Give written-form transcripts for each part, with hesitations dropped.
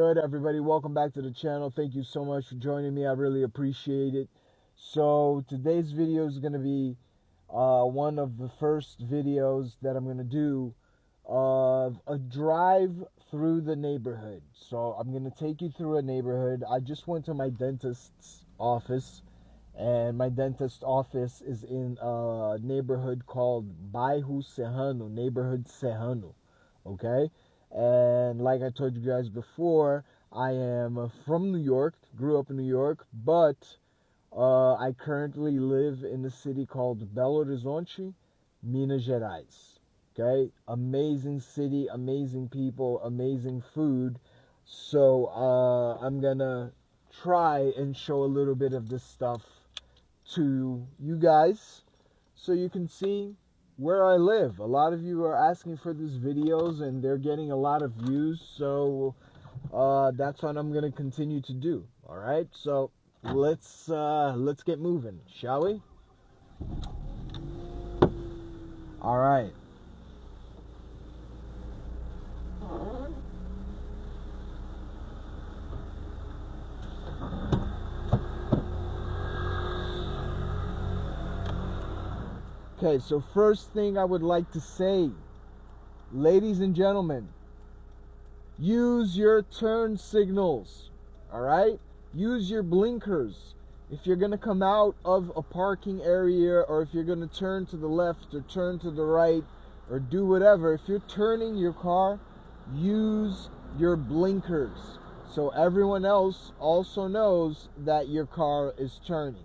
Good, everybody. Welcome back to the channel. Thank you so much for joining me. I really appreciate it. So today's video is going to be one of the first videos that I'm going to do of a drive through the neighborhood. So I'm going to take you through a neighborhood. I just went to my dentist's office, and my dentist's office is in a neighborhood called Bairro Serrano, neighborhood Serrano. Okay? And like I told you guys before, I am from New York, grew up in New York, but I currently live in a city called Belo Horizonte, Minas Gerais. Okay, amazing city, amazing people, amazing food. So I'm gonna try and show a little bit of this stuff to you guys so you can see where I live. A lot of you are asking for these videos and they're getting a lot of views, so that's what I'm gonna continue to do. All right, so let's get moving, shall we? All right. Okay, so first thing I would like to say, ladies and gentlemen, use your turn signals. All right, use your blinkers. If you're going to come out of a parking area, or if you're going to turn to the left or turn to the right or do whatever, if you're turning your car, use your blinkers so everyone else also knows that your car is turning.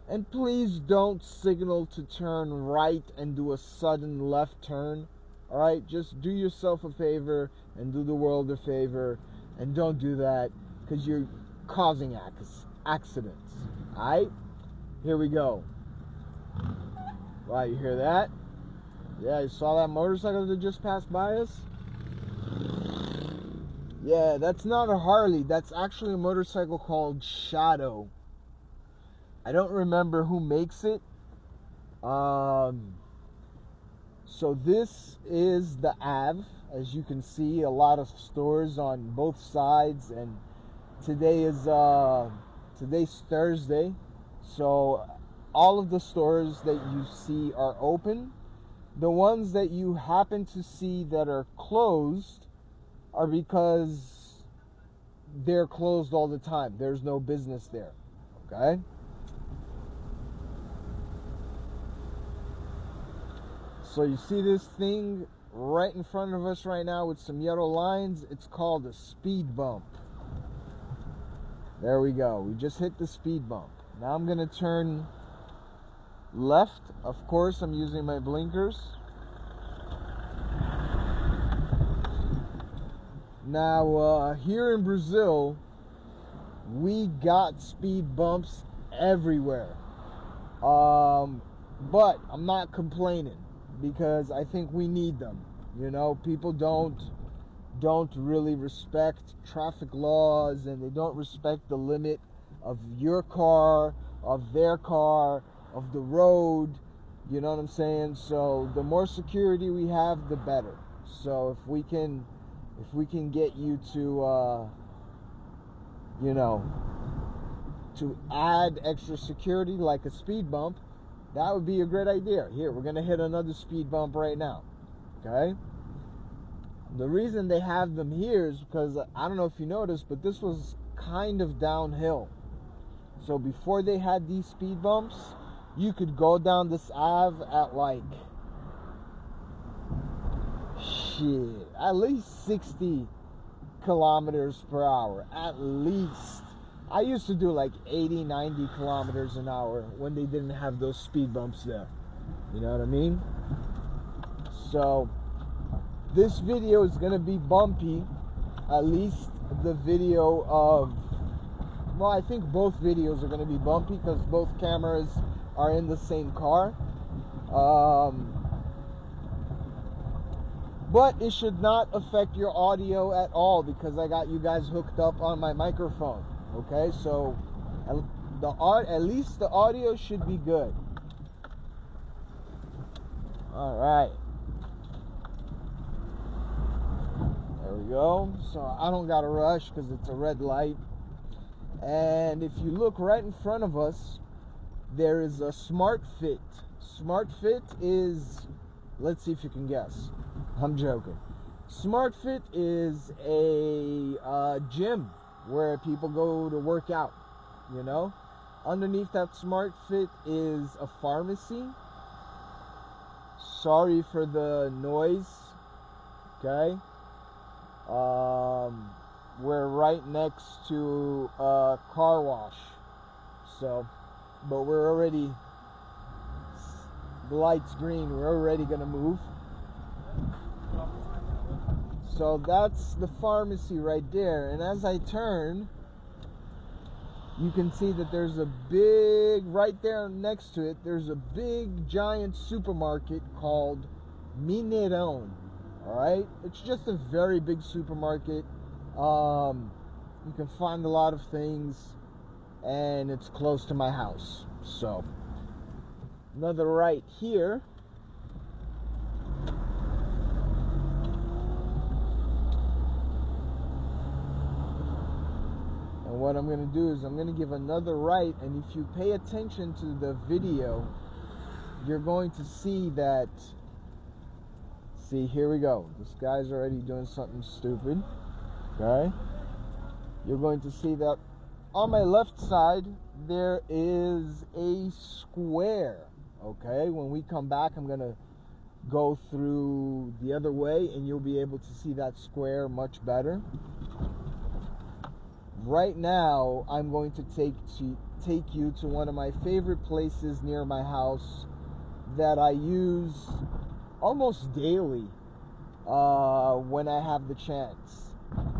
And please don't signal to turn right and do a sudden left turn. All right, just do yourself a favor and do the world a favor, and don't do that because you're causing accidents. All right, here we go. Wow, you hear that? Yeah, you saw that motorcycle that just passed by us? Yeah, that's not a Harley. That's actually a motorcycle called Shadow. I don't remember who makes it. So this is the Ave. As you can see, a lot of stores on both sides, and today's Thursday, so all of the stores that you see are open. The ones that you happen to see that are closed are because they're closed all the time. There's no business there. Okay? So you see this thing right in front of us right now with some yellow lines? It's called a speed bump. There we go. We just hit the speed bump. Now I'm going to turn left. Of course, I'm using my blinkers. Now, here in Brazil, we got speed bumps everywhere. But I'm not complaining, because I think we need them. You know, people don't really respect traffic laws, and they don't respect the limit of your car, of their car, of the road. You know what I'm saying? So the more security we have, the better. So if we can get you to you know, to add extra security like a speed bump, that would be a great idea. Here, we're going to hit another speed bump right now. Okay? The reason they have them here is because, I don't know if you noticed, but this was kind of downhill. So before they had these speed bumps, you could go down this Ave at like, at least 60 kilometers per hour. At least. I used to do like 80, 90 kilometers an hour when they didn't have those speed bumps there. You know what I mean? So this video is going to be bumpy. At least the video of, well, I think both videos are going to be bumpy because both cameras are in the same car. But it should not affect your audio at all because I got you guys hooked up on my microphone. Okay, so at least the audio should be good. All right. There we we go. So I don't gotta rush because it's a red light. And if you look right in front of us, there is a Smart Fit. Smart Fit is, let's see if you can guess. I'm joking. Smart Fit is a gym where people go to work out, you know. Underneath that Smart Fit is a pharmacy. Sorry for the noise, okay. We're right next to a car wash, so, but we're already, the light's green, we're already gonna move. So that's the pharmacy right there, and as I turn, you can see that there's a big, right there next to it, there's a big giant supermarket called Mineirão. Alright, it's just a very big supermarket. You can find a lot of things, and it's close to my house. So, another right here. And what I'm going to do is I'm going to give another right, and if you pay attention to the video, you're going to see that. See, here we go. This guy's already doing something stupid. Okay? You're going to see that on my left side, there is a square. Okay? When we come back, I'm going to go through the other way, and you'll be able to see that square much better. Right now, I'm going to take you to one of my favorite places near my house that I use almost daily when I have the chance.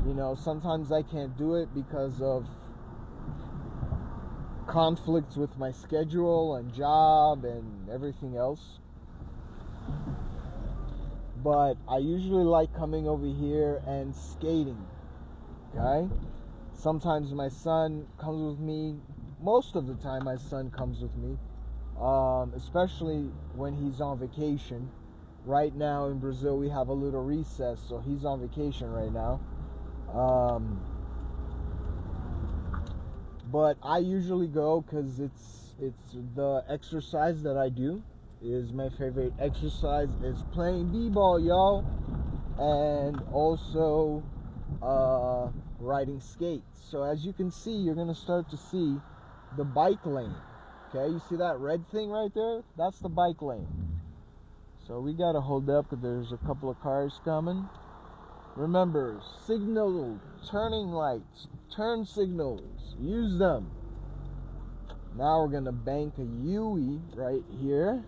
You know, sometimes I can't do it because of conflicts with my schedule and job and everything else. But I usually like coming over here and skating. Okay? Sometimes my son comes with me. Most of the time my son comes with me, especially when he's on vacation. Right now in Brazil we have a little recess, so he's on vacation right now. But I usually go because it's the exercise that I do. Is my favorite exercise is playing b-ball, y'all, and also riding skates. So as you can see, you're gonna start to see the bike lane. Okay, you see that red thing right there? That's the bike lane. So we gotta hold up because there's a couple of cars coming. Remember, signal, turning lights, turn signals, use them. Now we're gonna bank a U-turn right here.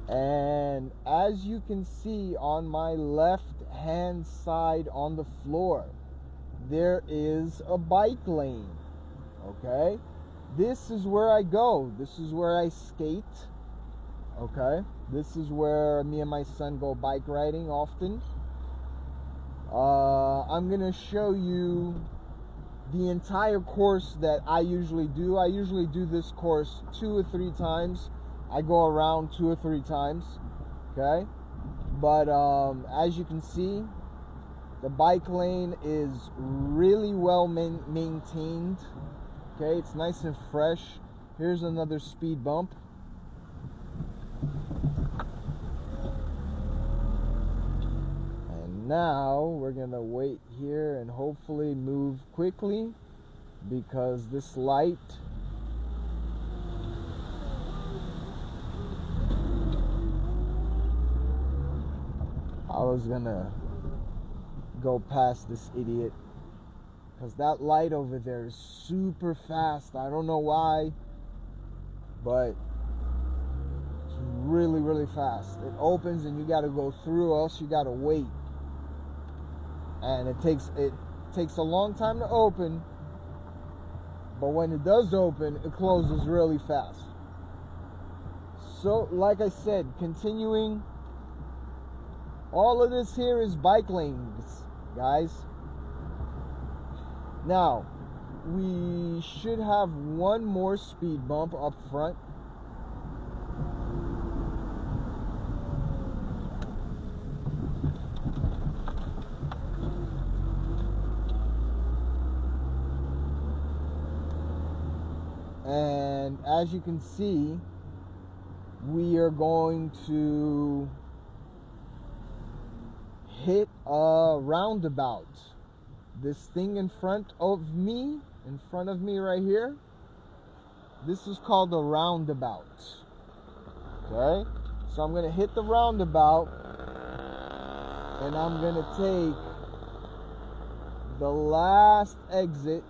And as you can see on my left hand side on the floor, there is a bike lane. Okay, this is where I go. This is where I skate. Okay, this is where me and my son go bike riding often. I'm gonna show you the entire course that I usually do. I usually do this course 2 or 3 times. I go around 2 or 3 times. Okay, but as you can see, the bike lane is really well maintained. Okay, it's nice and fresh. Here's another speed bump. And now we're gonna wait here and hopefully move quickly because this light I was gonna go past this idiot because that light over there is super fast. I don't know why, but it's really, really fast. It opens and you gotta go through, or else you gotta wait. And it takes a long time to open, but when it does open, it closes really fast. So, like I said, continuing, all of this here is bike lanes, guys. Now, we should have one more speed bump up front. And as you can see, we are going to hit a roundabout. This thing in front of me right here, this is called a roundabout. Okay, so I'm gonna hit the roundabout, and I'm gonna take the last exit,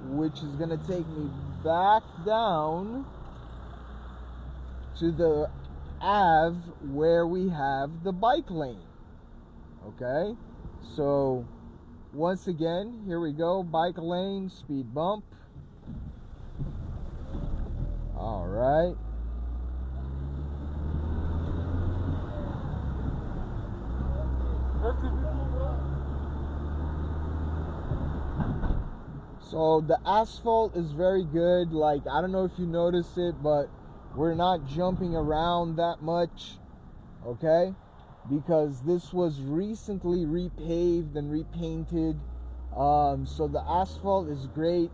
which is gonna take me back down to the Ave where we have the bike lane. Okay, so once again, here we go, bike lane, speed bump. All right. So the asphalt is very good. Like, I don't know if you notice it, but we're not jumping around that much, okay? Because this was recently repaved and repainted. So the asphalt is great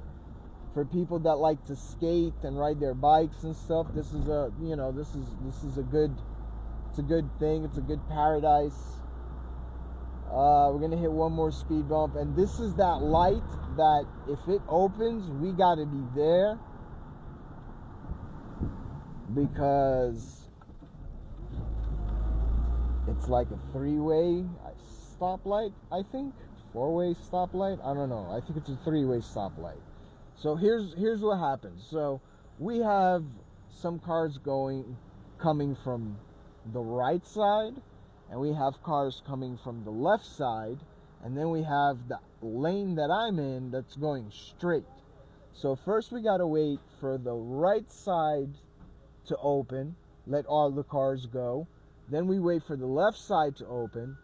for people that like to skate and ride their bikes and stuff. This is a, this is a good, it's a good thing. It's a good paradise. We're gonna hit one more speed bump, and this is that light that if it opens, we gotta be there, because it's like a three-way stoplight, I think. Four-way stoplight, I don't know. I think it's a three-way stoplight. So here's what happens. So we have some cars coming from the right side, and we have cars coming from the left side, and then we have the lane that I'm in that's going straight. So first we gotta wait for the right side to open, let all the cars go. Then we wait for the left side to open,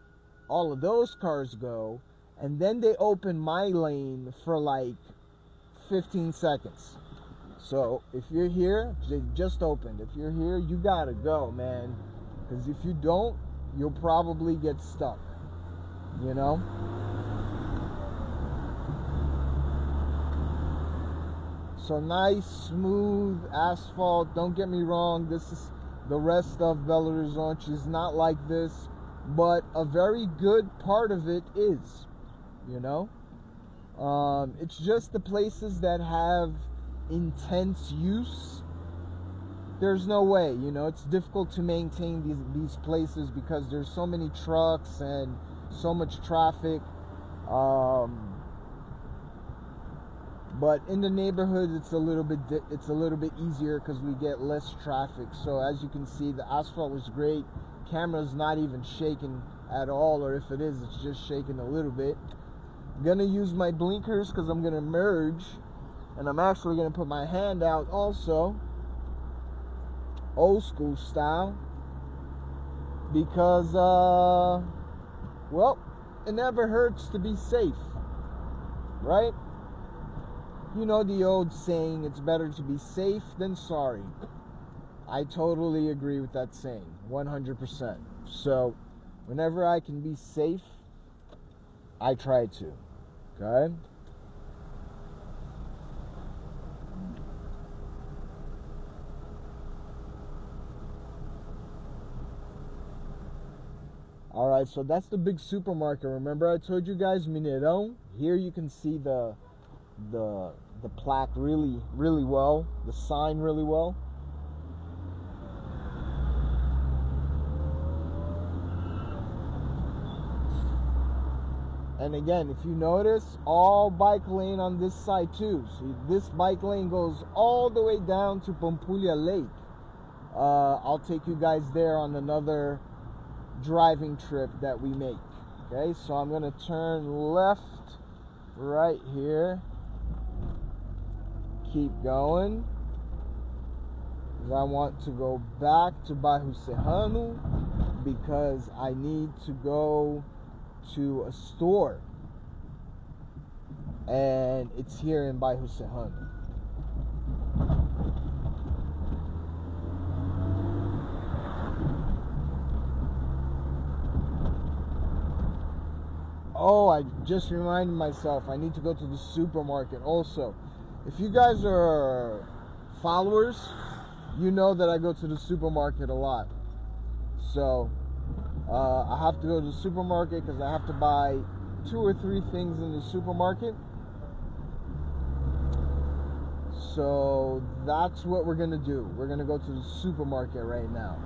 all of those cars go, and then they open my lane for like 15 seconds. So if you're here, they just opened. If you're here, you gotta go, man. Because if you don't, you'll probably get stuck, you know? So nice, smooth asphalt. Don't get me wrong, this is the rest of Belo Horizonte is not like this, but a very good part of it is, you know? It's just the places that have intense use, there's no way, you know, it's difficult to maintain these places because there's so many trucks and so much traffic. But in the neighborhood, it's a little bit easier because we get less traffic. So as you can see, the asphalt was great. Camera's not even shaking at all, or if it is, it's just shaking a little bit. I'm gonna use my blinkers because I'm gonna merge, and I'm actually gonna put my hand out also, old school style, because well, it never hurts to be safe, right? You know the old saying, it's better to be safe than sorry. I totally agree with that saying, 100%. So whenever I can be safe, I try to, okay? Alright, so that's the big supermarket. Remember I told you guys, Mineirão? Here you can see the plaque really well, the sign really well. And again, if you notice, all bike lane on this side too. So this bike lane goes all the way down to Pampulha Lake. I'll take you guys there on another driving trip that we make. Okay, so I'm gonna turn left right here. Keep going, because I want to go back to Bairro Serrano because I need to go to a store, and it's here in Bairro Serrano. Oh, I just reminded myself, I need to go to the supermarket also. If you guys are followers, you know that I go to the supermarket a lot. So I have to go to the supermarket because I have to buy 2 or 3 things in the supermarket. So that's what we're gonna do. We're gonna go to the supermarket right now.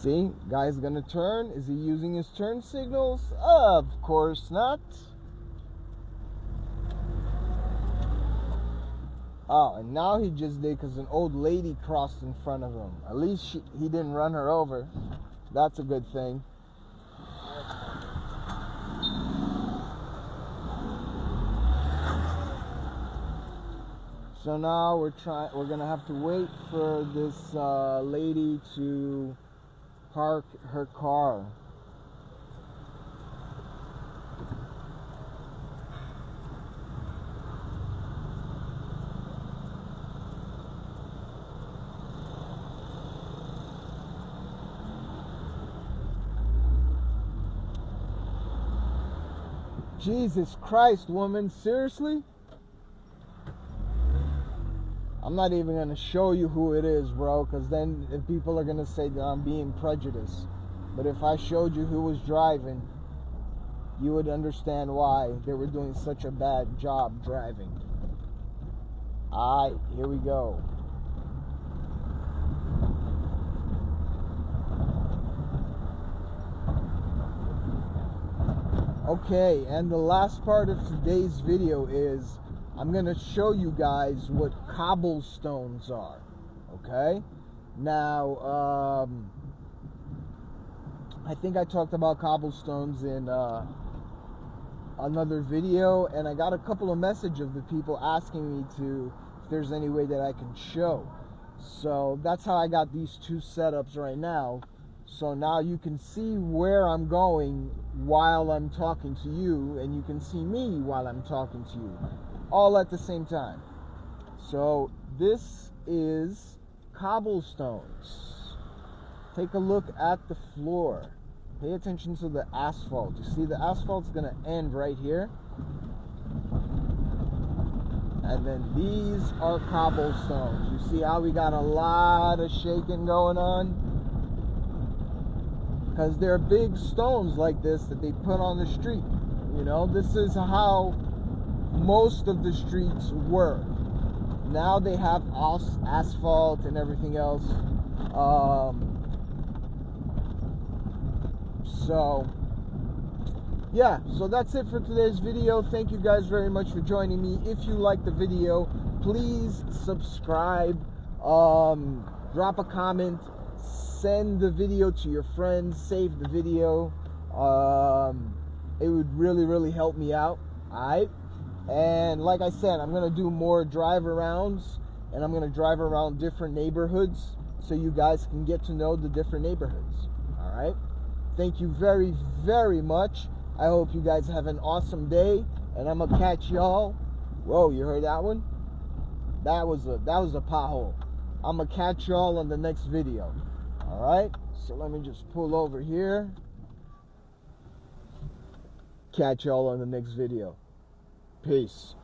See, guy's gonna turn. Is he using his turn signals? Of course not. Oh, and now he just did because an old lady crossed in front of him. At least he didn't run her over. That's a good thing. So now we're gonna have to wait for this lady to park her car. Jesus Christ, woman, seriously? I'm not even going to show you who it is, bro, because then people are going to say that I'm being prejudiced. But if I showed you who was driving, you would understand why they were doing such a bad job driving. Alright, here we go. Okay, and the last part of today's video is I'm going to show you guys what cobblestones are, okay? Now, I think I talked about cobblestones in another video, and I got a couple of messages of the people asking me if there's any way that I can show. So that's how I got these 2 setups right now. So now you can see where I'm going while I'm talking to you, and you can see me while I'm talking to you, all at the same time. So this is cobblestones. Take a look at the floor. Pay attention to the asphalt. You see the asphalt's gonna end right here. And then these are cobblestones. You see how we got a lot of shaking going on? Because they're big stones like this that they put on the street. You know, this is how most of the streets were. Now they have asphalt and everything else. So yeah, so that's it for today's video. Thank you guys very much for joining me. If you liked the video, please subscribe, drop a comment, send the video to your friends, save the video. It would really help me out. Alright, and like I said, I'm gonna do more drive arounds, and I'm gonna drive around different neighborhoods so you guys can get to know the different neighborhoods. Alright, thank you very much. I hope you guys have an awesome day, and I'm gonna catch y'all. Whoa, you heard that one? That was a pothole. I'm gonna catch y'all on the next video. Alright, so let me just pull over here. Catch y'all on the next video. Peace.